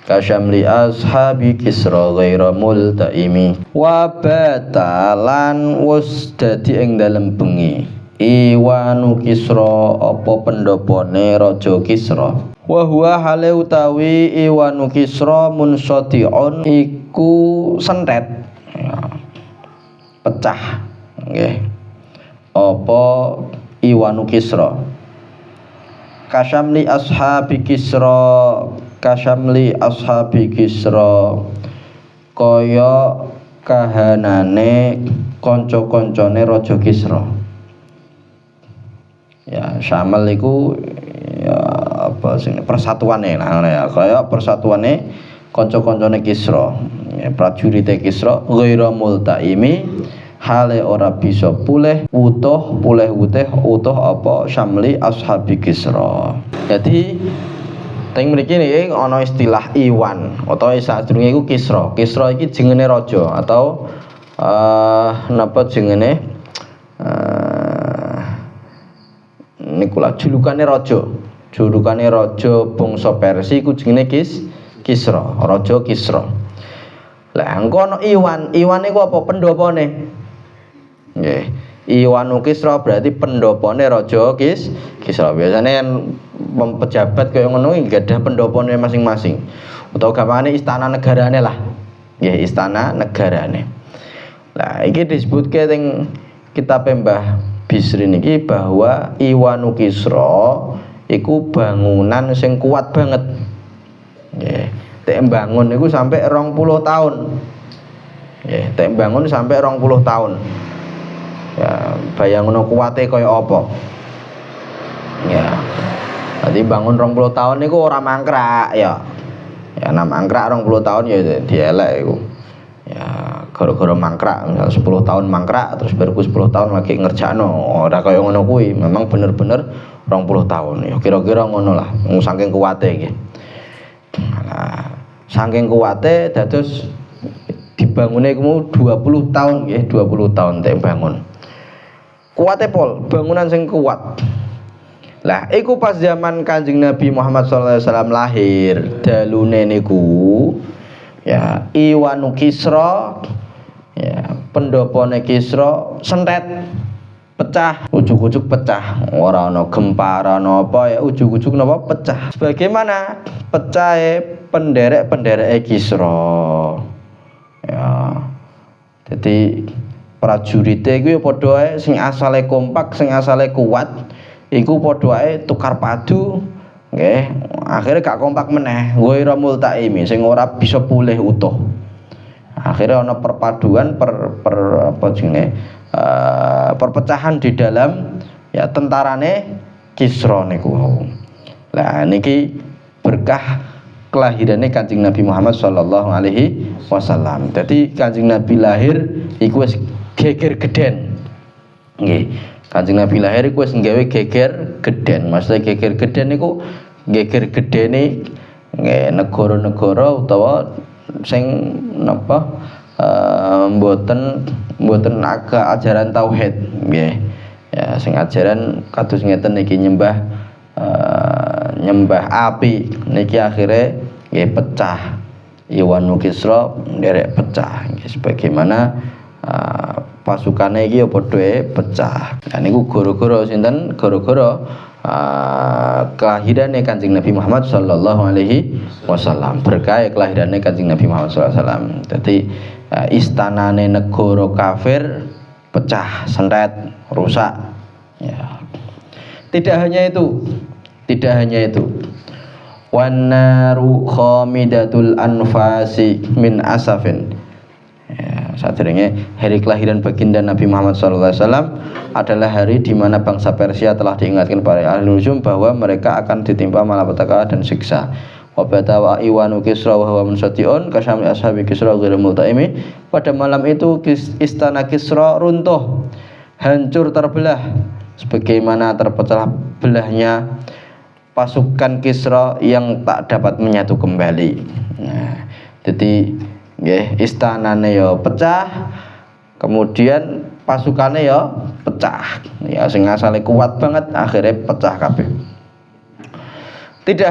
kasyamli ashabi Kisra ghaira multaimi. Wa bata lan wis dadi ing dalem bengi iwanu Kisra apa pendhapane raja Kisra. Wa huwa hale utawi iwanu Kisra munsati'un iku sentet. Pecah nggih apa iwanu Kisra kasyamli ashabi Kisra kaya kahanane kanca-kancane raja Kisra. Ya Syamal iku ya apa sing persatuane lah ya kaya persatuane kanca-kancane Kisra. Ya, prajurite Kisra ghaira multaimi hale ora bisa pulih apa syamli ashabi Kisra. Jadi teng mriki niki ana istilah Iwan utawa sadurunge iku Kisra. Kisra iki jenenge raja atau napa jenenge niku lah julukane raja. Julukane raja bangsa Persia iku jenenge Kisra, raja Kisra. Lah engko ana Iwan iku apa pendhapane? Nggih. Iwanu Kisra berarti pendhapane raja Kisra. Biasane pejabat kaya ngono iki gadah pendhapane masing-masing. Utawa gampangane istana negarane lah. Nggih, istana negarane. Lah iki disebutke teng kitab Mbah Bisri niki bahwa Iwanu Kisra iku bangunan sing kuat banget. Nggih. Tek bangun niku sampai 20 tahun. Ya, tek bangun sampai 20 tahun. Ya, bayangno kuwate kaya apa. Ya. Dadi bangun 20 tahun niku ora mangkrak ya. Ya, nang mangkrak 20 tahun ya dielek iku. Ya, gara-gara mangkrak, misal 10 tahun mangkrak terus baru 10 tahun lagi ngerjakno. Ora kaya ngono kuwi, memang bener-bener 20 tahun. Ya kira-kira ngono lah, saking kuwate iki. Nah, saking kuwate dados dibangune iku 20 tahun nggih, 20 tahun tek bangun. Kuwate pol, bangunan sing kuat. Lah iku pas zaman Kanjeng Nabi Muhammad sallallahu alaihi wasallam lahir, dalune niku ya Iwanu Kisra ya pendhapane Kisra sentet pecah, ujug-ujug pecah, ora ana gempa, ora ana apa ya ujug-ujug napa pecah. Sebagaimana pecahe penderek-pendereke Kisra. Ya. Jadi prajurite iku ya padha ae sing asale kompak, sing asale kuat, iku padha ae tukar padu, nggih. Akhire gak kompak meneh, ghaira multaimi sing ora bisa pulih utuh. Akhirnya ana perpaduan apa jenenge perpecahan di dalam ya tentarane Kisra niku. Lah niki berkah kelahirannya Kanjeng Nabi Muhammad sallallahu alaihi wasallam. Jadi Kanjeng Nabi lahir iku wis geger geden. Nggih. Kanjeng Nabi lahir iku wis nggawe geger geden. Maksudnya geger geden niku geger gedene nggih negara-negara utawa sing napa mboten agak ajaran tauhid nggih. Ya sing ajaran kados ngeten niki nyembah api niki akhire nggih pecah. Iwanu Kisra nderek pecah nggih sebagaimana pasukane iki ya padha pecah. Lah niku gara-gara sinten? Gara-gara kelahirane Kanjeng Nabi Muhammad sallallahu alaihi wasallam. Berkah kelahirane Kanjeng Nabi Muhammad sallallahu alaihi wasallam. Dadi istanane negara kafir pecah, sentet, rusak. Ya. Tidak hanya itu. Wan naru khamidatul anfasi min asafin. Ya. Sadurunge hari kelahiran baginda Nabi Muhammad SAW adalah hari di mana bangsa Persia telah diingatkan para ahli nujum bahwa mereka akan ditimpa malapetaka dan siksa. Wa batawa iwanu Kisra wa huwa munsatiun kasyami ashabi Kisra ghairu multaimi. Pada malam itu istana Kisra runtuh, hancur terbelah sebagaimana terpecah belahnya pasukan Kisra yang tak dapat menyatu kembali. Nah, jadi nggih istanane ya pecah, kemudian pasukannya ya pecah. Ya sing asale kuat banget akhirnya pecah kabeh. Tidak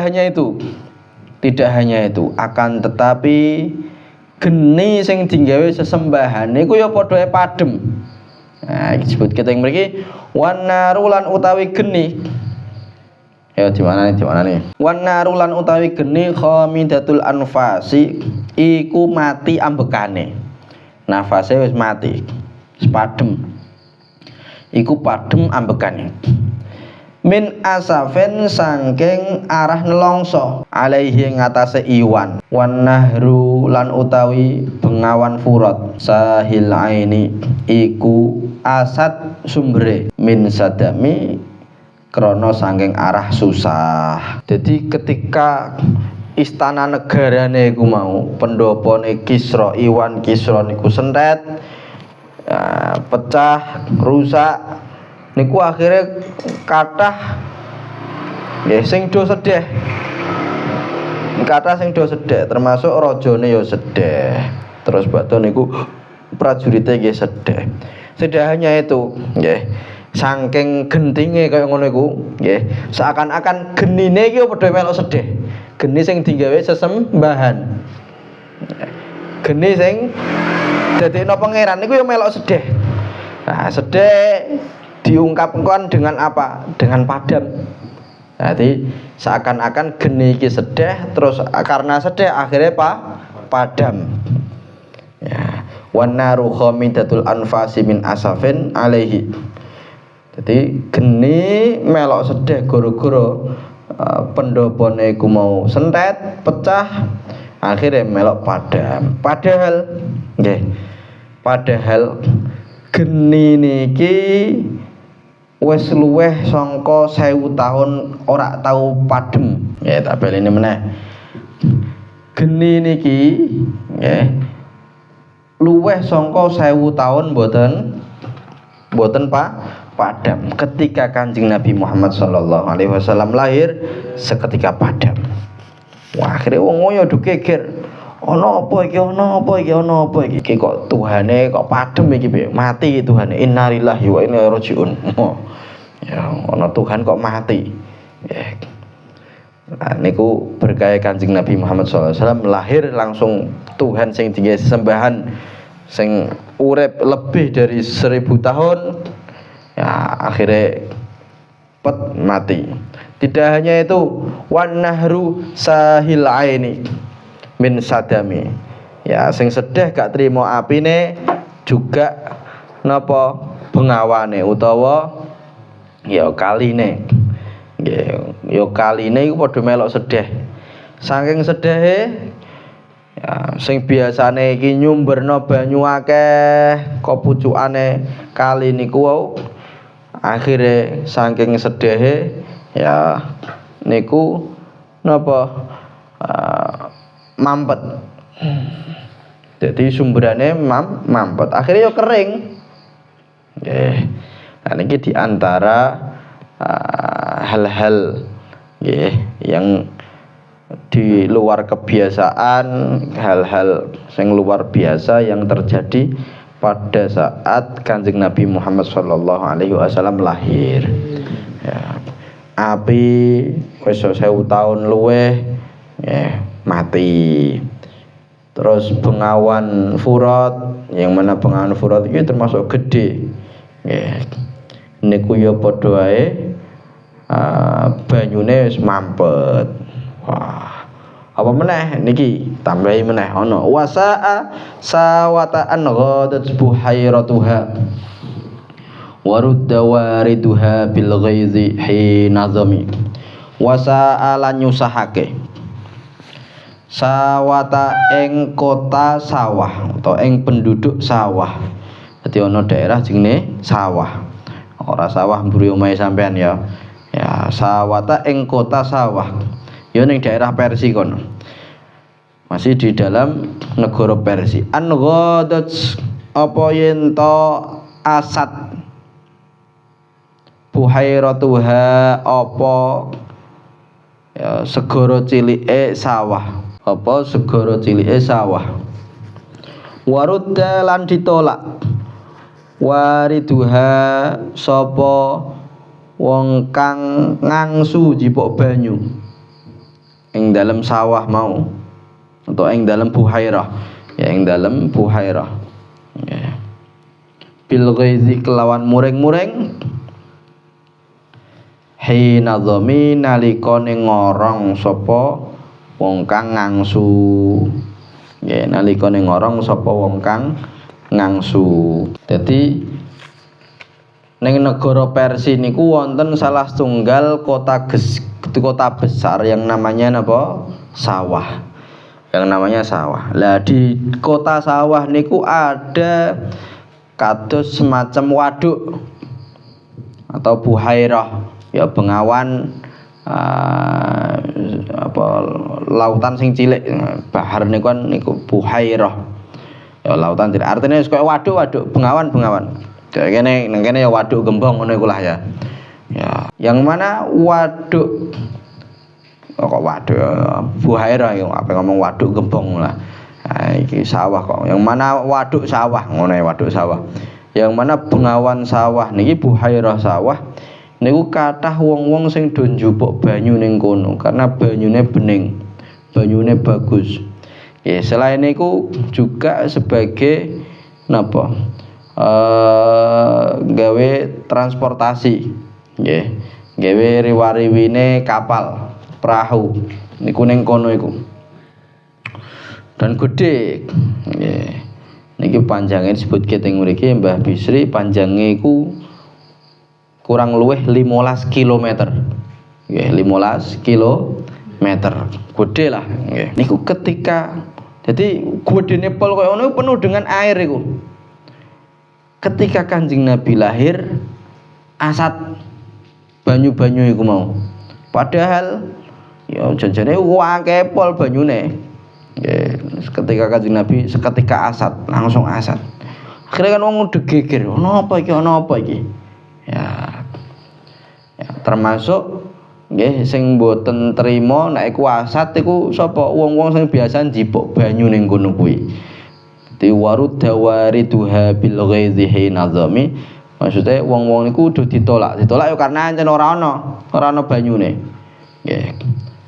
hanya itu, akan tetapi geni sing digawe sesembahan niku ya padha padhem. Nah, disebut kita yang mriki wanarulan utawi geni. Ya di mana nih? Wanarulan utawi geni khamidatul anfasi iku mati ambekane. Nafase wis mati. Wis padhem. Iku padhem ambekane. Min asafen sangking arah nelongso alaihi ngatasé iwan wan nahru lan utawi bengawan furat sahil aini iku asad sumbere min sadami krana sangking arah susah. Jadi ketika istana negarane iku mau pendopone Kisra Iwan Kisra niku sentet pecah rusak niku akhirnya kathah nggih sing do sedih. Kathah sing do sedih termasuk rajane ya sedih. Terus bakto niku prajurite nggih sedih. Tidak hanya itu, nggih. Saking gentinge kaya ngono iku, nggih. Seakan-akan genine iki padha melok sedih. Geni sing digawe sesembahan. Geni sing dadekno pangeran niku ya melok sedih. Nah, sedih diungkapkan dengan apa? Dengan padam. Jadi seakan-akan geni iki sedih, terus karena sedih akhirnya padam. Ya, wan naru khamidatul anfasi min asafin alaihi. Jadi geni melok sedih gara-gara pendopone iku mau sentet, pecah, akhirnya melok padam. Padahal geni niki wis luweh sangka 1000 tahun ora tau padhem. Ya tak baleni meneh. Geni niki nggih luweh sangka 1000 tahun mboten padam. Ketika Kanjeng Nabi Muhammad sallallahu alaihi wasallam lahir seketika padam. Wah, akhire wong ngoyo do geger. Ana apa iki? Iki kok Tuhane kok padhem iki piye? Mati Tuhane. Innalillahi wa inna ilaihi rajiun. Ya, ana Tuhan kok mati. Nggih. Nah, niku berkah Kanjeng Nabi Muhammad SAW lahir langsung Tuhan sing digawe sesembahan sing urip lebih dari 1000 tahun. Ya, akhirnya mati. Tidak hanya itu, wan nahru sahil aini min sadami. Ya, sing sedih gak trimo apine juga napa bengawane utawa ya kaline. Ya kaline iku padha melok sedih. Saking sedhehe ya sing biasane iki nyumberno banyu akeh kepucukane kali niku wau akhire saking sedhehe ya niku napa mampet. Jadi sumberane mampet. Akhirnya ya kering. Nggih. Nah niki di antara hal-hal nggih yang di luar kebiasaan, hal-hal yang luar biasa yang terjadi pada saat Kanjeng Nabi Muhammad sallallahu alaihi wasallam lahir. Ya. Api wis 1000 tahun luweh mati. Terus bengawan Furat, yang mana bengawan Furat itu termasuk gede. Niku ya padha wae banyune wis mampet. Wah. Apa meneh niki tambahi meneh ana wasaa sawatan ghadat buhairatuha warudda wariduha bil ghaizi hinazami wasaa lan nyusahake sawata ing kota sawah atau ing penduduk sawah. Dadi ana daerah jenenge sawah. Ora sawah mburi omahe sampean ya. Ya, sawata ing kota sawah. Ya ning daerah Persia kono. Masih di dalam negara Persia. An ghadat apa yen to asad buhairatuha apa ya segara cilike sawah. Apa segara cilike sawah. Warudda lan ditolak wariduha sapa wong kang ngangsu jipuk banyu ing dalem sawah mau atau ing dalem buhairah ya ing dalem buhairah ya. Bil ghaizi kelawan muring-muring hina dhami nalikane ngorong sapa wong kang ngangsu ya nalikane ngorong sapa wong kang ngangsu. Dadi ning negara Persia niku wonten salah setunggal kota besar yang namanya napa? Sawah. Yang namanya sawah. Lah di kota sawah niku ada kados semacam waduk atau buhairah ya bengawan apa lautan sing cilik bahar niku kan niku buhairah ya lautan cilik artinya kaya waduk bengawan kene nang kene ya waduk gembong ngono iku lah ya ya yang mana waduk kok waduk buhairah ya apa ngomong waduk gembong lah iki sawah kok yang mana waduk sawah ngono ya waduk sawah yang mana bengawan sawah niki buhairah sawah niku kathah wong-wong sing do njupuk banyu ning kono karena banyune bening, banyune bagus. Ya, selain niku juga sebagai napa? Gawe transportasi. Nggih. Gawe riwariwine kapal, perahu. Niku ning kono iku. Dan gede. Nggih. Niki panjangnya disebut teng mriki Mbah Bisri panjangnya iku kurang luwih 15 km. Nggih, 15 km. Gede lah nggih. Niku ketika jadi gedene pol koyo ngono penuh dengan air iku. Ketika Kanjeng Nabi lahir asat banyu-banyu iku mau. Padahal ya janjane akeh pol banyune. Nggih, ketika Kanjeng Nabi seketika asat, langsung asat. Akhirnya kan wong geger, ono apa iki? Ya, termasuk nggih sing mboten trima nek iku asat iku sapa wong-wong sing biasa njipuk banyu ning kono kuwi. Tiwarud dawariduha bil ghaizi hinadzami. Maksude wong-wong niku kudu ditolak ya karena ancen ora ana banyune. Nggih.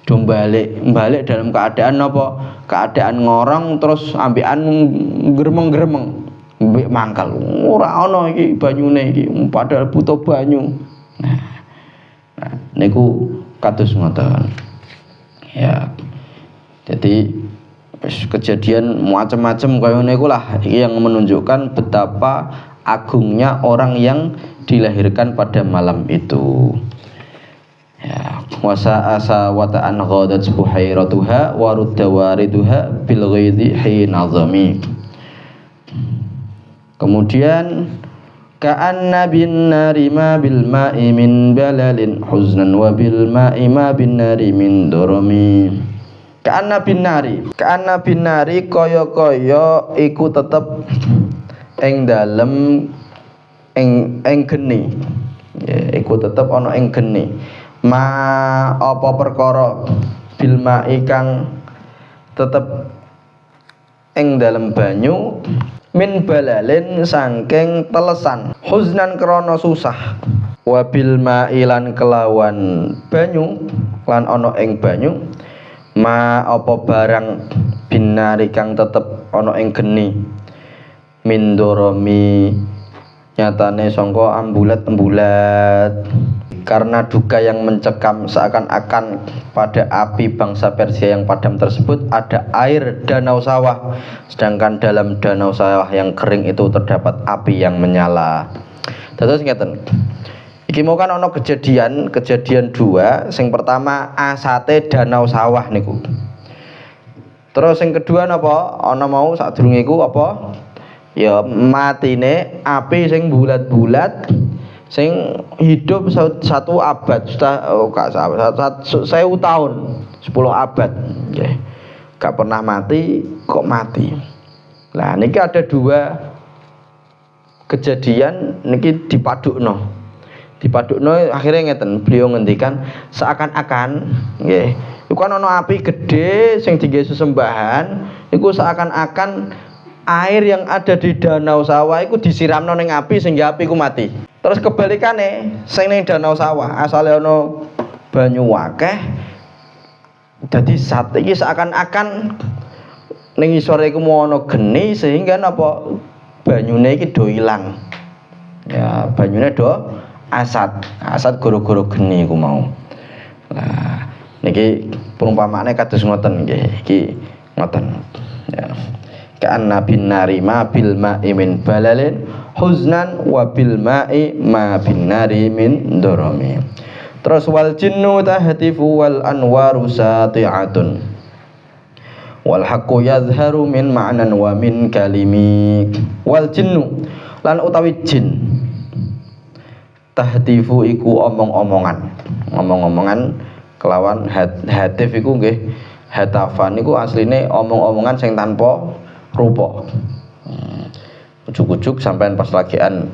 Do balik dalam keadaan apa? Keadaan ngorong terus ambekan gremeng-gremeng. Mbek mangkal ora ana iki banyune iki padahal butuh banyu. Nah, niku kados ngoten. Ya. Jadi kejadian macam-macam kaya niku lah iki yang menunjukkan betapa agungnya orang yang dilahirkan pada malam itu. Ya, wasa asa wa ta'an ghadat buhairatuha wa ruddawariduha bil ghaidhi hinazami. Kemudian ka'anna bin nari ma bil ma'i min balalin huznan wa bil ma'i ma bin nari min durami. Ka'anna bin nari kaya-kaya iku tetep ing dalem ing geni. Ya, iku tetep ana ing geni. Ma apa perkara bil ma'i kang tetep ing dalem banyu min balalin sangking telesan huznan krana susah wabil ma'ilan kelawan banyu lan ana ing banyu ma apa barang binari kang tetep ana ing geni min doromi nyatane sangka ambulat-ambulat karena duka yang mencekam seakan-akan pada api bangsa Persia yang padam tersebut ada air danau sawah, sedangkan dalam danau sawah yang kering itu terdapat api yang menyala. Terus ngeten. Iki mau kan ono kejadian dua. Sing pertama asate danau sawah niku. Terus sing kedua napa? Ana mau sadurunge iku apa? Ya matine api sing bulat-bulat sing hidup satu abad saya tahun 10 abad nggih. Gak pernah mati kok mati. Lah niki ada dua kejadian niki dipadukno akhirnya ngeten beliau ngendikan seakan-akan nggih iku ana api gede sing dienggo sesembahan iku seakan-akan air yang ada di danau sawah iku disiramno ning api sehingga api ku mati. Terus kebalikane sing ning danau sawah asale ana banyu akeh dadi zat iki seakan-akan ning isore iku mau ana geni sehingga napa banyune iki do ilang. Ya banyune do asat gara-gara geni iku mau. Nah, niki perumpamaane kados ngoten nggih. Iki ngoten. Ya. Ka'anna bin nari ma bil ma'i min balalin huznan wa bil ma'i ma bin nari min durami. Terus wal jinnu tahtifu wal anwaru sati'atun wal haqqu yadhharu min ma'nan wa min kalimi. Wal jinnu lan utawi jin tahtifu iku omong-omongan kelawan hatif iku nggih hatafan iku asline omong-omongan sing tanpa rupa. Ujuk-ujuk sampean pas lagian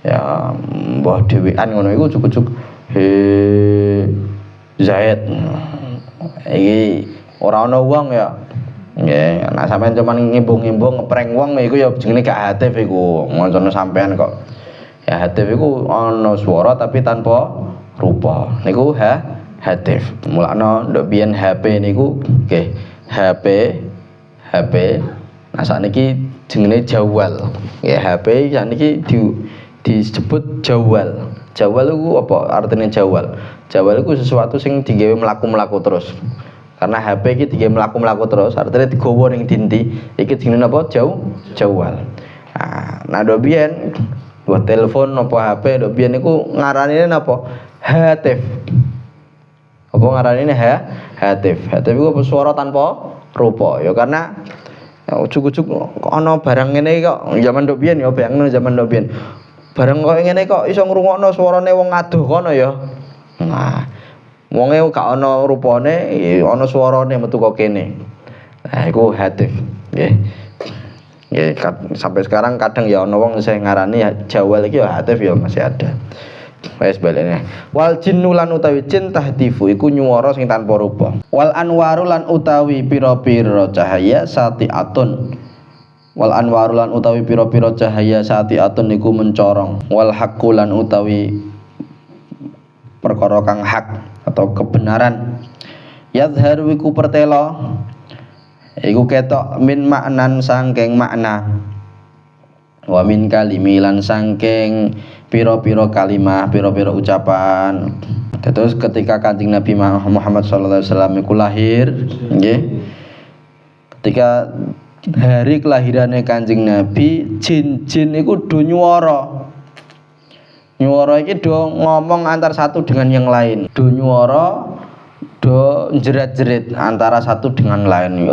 ya mbah dhewean ngono iku ujuk-ujuk he Zaid. Iki ora ana wong ya. Nggih, nek sampean cuman ngimbung-ngimbung ngeprank wong iku ya jenenge gak hatif iku. Ngono sampean kok. Ya hatif iku ana swara tapi tanpa rupa. Niku hatif. Mulane nduk biyen HP niku nggih HP. Nah sakniki jenenge jawal. Ya HP sakniki disebut jawal. Jawal iku apa artinya jawal? Jawal iku sesuatu sing digawe mlaku-mlaku terus. Karena HP iki digawe mlaku-mlaku terus, artinya digawa ning dinti. Iki jenenge apa? Jawal. Nah nduk biyen buat telepon apa HP nduk biyen niku ngaranine napa? Hatif. Apa ngaranine hatif? Hatif iku suara tanpa rupa. Ya karena ujuk-ujuk ana barang ngene kok zaman nduk biyen ya bayangno zaman nduk biyen. Barang kok ngene kok iso ngrungokno suarane wong adoh kono ya. Nah, wonge gak ana rupane, ana suarane metu kok kene. Nah, iku hatif, nggih. Nggih, sampai sekarang kadang ya ana wong sing ngarani Jawal iki ya hatif ya masih ada. Wis balene. Wal jinnu lan utawi jin tahdifu iku nyuwara sing tanpa rupa. Wal anwaru lan utawi pira-pira cahaya sati'atun. Wal anwaru lan utawi pira-pira cahaya sati'atun niku mencorong. Wal haqqu lan utawi perkara kang hak atau kebenaran. Yadhharu iku pertelo. Iku ketok min maknan sangking makna. Wa min kalimi lan sangking pira-pira kalimah, pira-pira ucapan. Terus ketika Kanjeng Nabi Muhammad sallallahu alaihi wasallam iku lahir, nggih. Ketika hari kelahirannya Kanjeng Nabi, jin-jin iku do nyuwara. Nyuwara iki do ngomong antar satu dengan yang lain. Do nyuwara, do jerat-jerit antara satu dengan lain.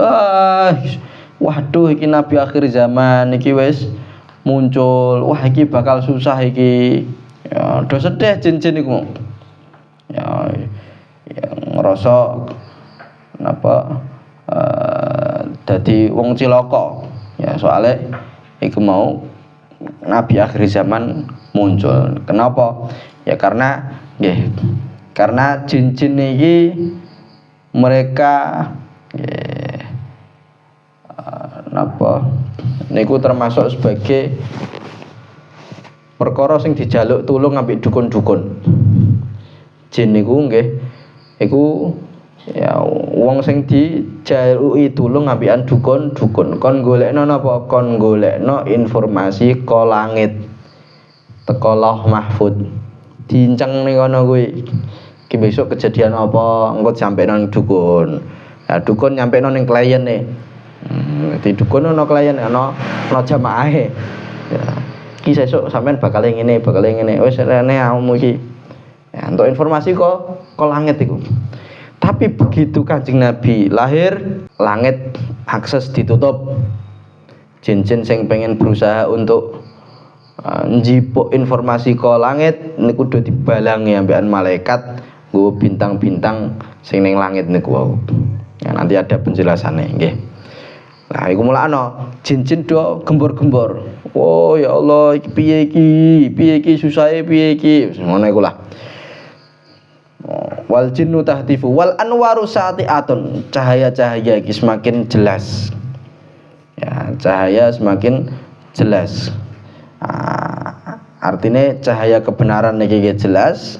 Waduh iki nabi akhir zaman iki wis muncul. Wah iki bakal susah iki. Ya, do sedih jin-jin iku. Ya ngerasa napa dadi wong cilaka. Ya soalnya iku mau nabi akhir zaman muncul. Kenapa? Ya karena nggih. Karena jin-jin iki mereka napa niku termasuk sebagai perkara sing dijaluk tulung ambek dukun-dukun. Jin niku nggih iku ya wong sing dijaluki tulung ambekan dukun-dukun. Kon golekno napa? Kon golekno informasi ka langit. Teko Lauh Mahfuz. Diinceng ning kono kuwi. Ki besok kejadian apa engko sampe nang dukun. Nah dukun nyampe ning klien nih. Di dukun ana klien ana jamaahe. Ya. Ki sesuk sampean bakal ngene. Wis rene awakmu iki. Ya, untuk informasi kok langit iku. Tapi begitu Kanjeng Nabi lahir, langit akses ditutup. Jin-jin sing pengen berusaha untuk njipuk informasi ke langit niku kudu dibalangi ambekan malaikat nggo bintang-bintang sing ning langit niku wau. Ya, nanti ada penjelasannya nggih. Nah, iku mulakno jin-jin do gembor-gembor. Oh ya Allah, iki piye iki? Piye iki susahe piye iki? Ngono iku lah. Wal jinnu tahtifu wal anwaru sati'atun. Cahaya-cahaya iki semakin jelas. Ya, cahaya semakin jelas. Artinya cahaya kebenaran niki jelas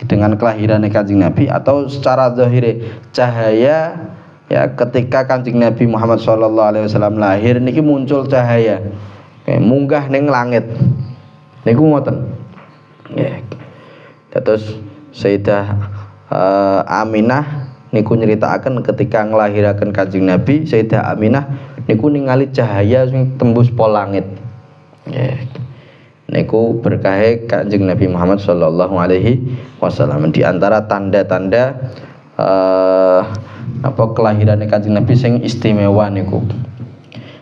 dengan kelahiran Kanjeng Nabi, atau secara zahire cahaya ya ketika Kanjeng Nabi Muhammad sallallahu alaihi wasallam lahir niki muncul cahaya munggah ning langit niku ngoten nggih. Terus Sayyidah Aminah niku nyeritakaken ketika nglahiraken Kanjeng Nabi, Sayyidah Aminah niku ningali cahaya sing tembus pol langit nggih. Niku berkahe Kanjeng Nabi Muhammad sallallahu alaihi wasallam. Di antara tanda-tanda kelahiran Kanjeng Nabi sing istimewa niku.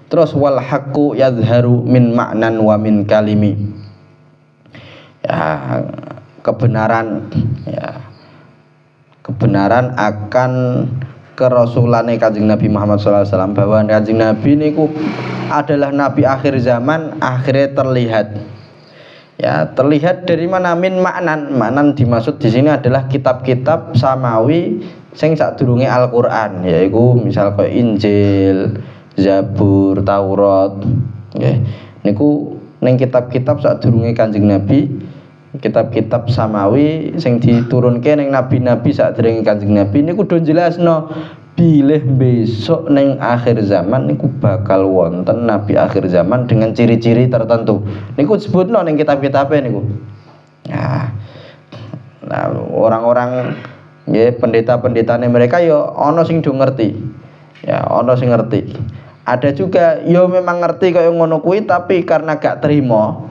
Terus wal haqqu yazharu min ma'nan wa min kalimi. Ya, kebenaran akan kerasulane Kanjeng Nabi Muhammad sallallahu alaihi wasallam, bahwa Kanjeng Nabi niku adalah nabi akhir zaman, akhirnya terlihat. Ya, terlihat dari mana? Min maknan dimaksud di sini adalah kitab-kitab samawi sing sadurunge Al-Qur'an, yaiku misal kaya Injil, Zabur, Taurat nggih. Niku ning kitab-kitab sadurunge Kanjeng Nabi, kitab-kitab samawi sing diturunke ning nabi-nabi sadurunge Kanjeng Nabi niku do jelasno bilih besok ning akhir zaman niku bakal wonten nabi akhir zaman dengan ciri-ciri tertentu. Niku disebutno ning kitab-kitabe niku. Nah, orang-orang nggih pendeta-pendetane mereka ya ana sing do ngerti. Ya, ana sing ngerti. Ada juga ya memang ngerti kaya ngono kuwi, tapi karena gak terima.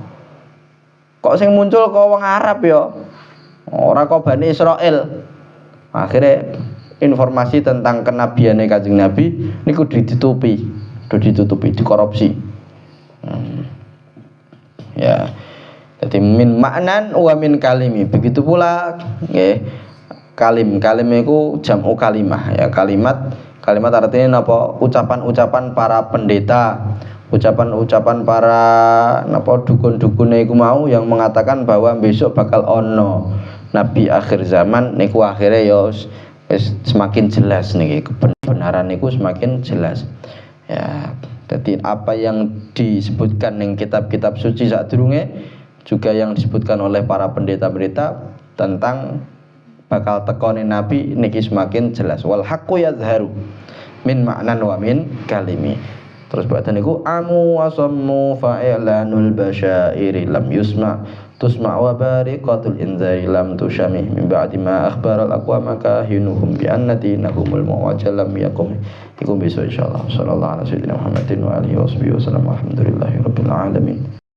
Kok sing muncul kok wong Arab ya. Ora kok Bani Israil. Akhirnya informasi tentang kenabiane Kanjeng Nabi niku ditutupi, dikorupsi. Ya. Jadi min maknan wa min kalimi. Begitu pula nggih. Kalim iku jam'u kalimah ya, kalimat artinya napa? Ucapan-ucapan para pendeta, ucapan-ucapan para napa dukun-dukune iku mau yang mengatakan bahwa besok bakal ono nabi akhir zaman niku akhirnya ya semakin jelas nih, kebenaran niku semakin jelas. Ya, jadi apa yang disebutkan ning kitab-kitab suci sadurunge juga yang disebutkan oleh para pendeta-pendeta tentang bakal tekone nabi niki semakin jelas. Wal haqqu yazharu min ma'nan wa min kalimi. Terus badan niku amu wasammu fa'ilanul basyairi lam yusma tusma' wa bariqatul inzari lam tusyamih min ba'di ma akhbaral aqwama kahinuhum bi anna dinahumul muwajjal lam yakum. Iku besok insyaallah. Sallallahu alaihi wasallam Muhammadin wa alihi wasallam. Alhamdulillahirabbil alamin.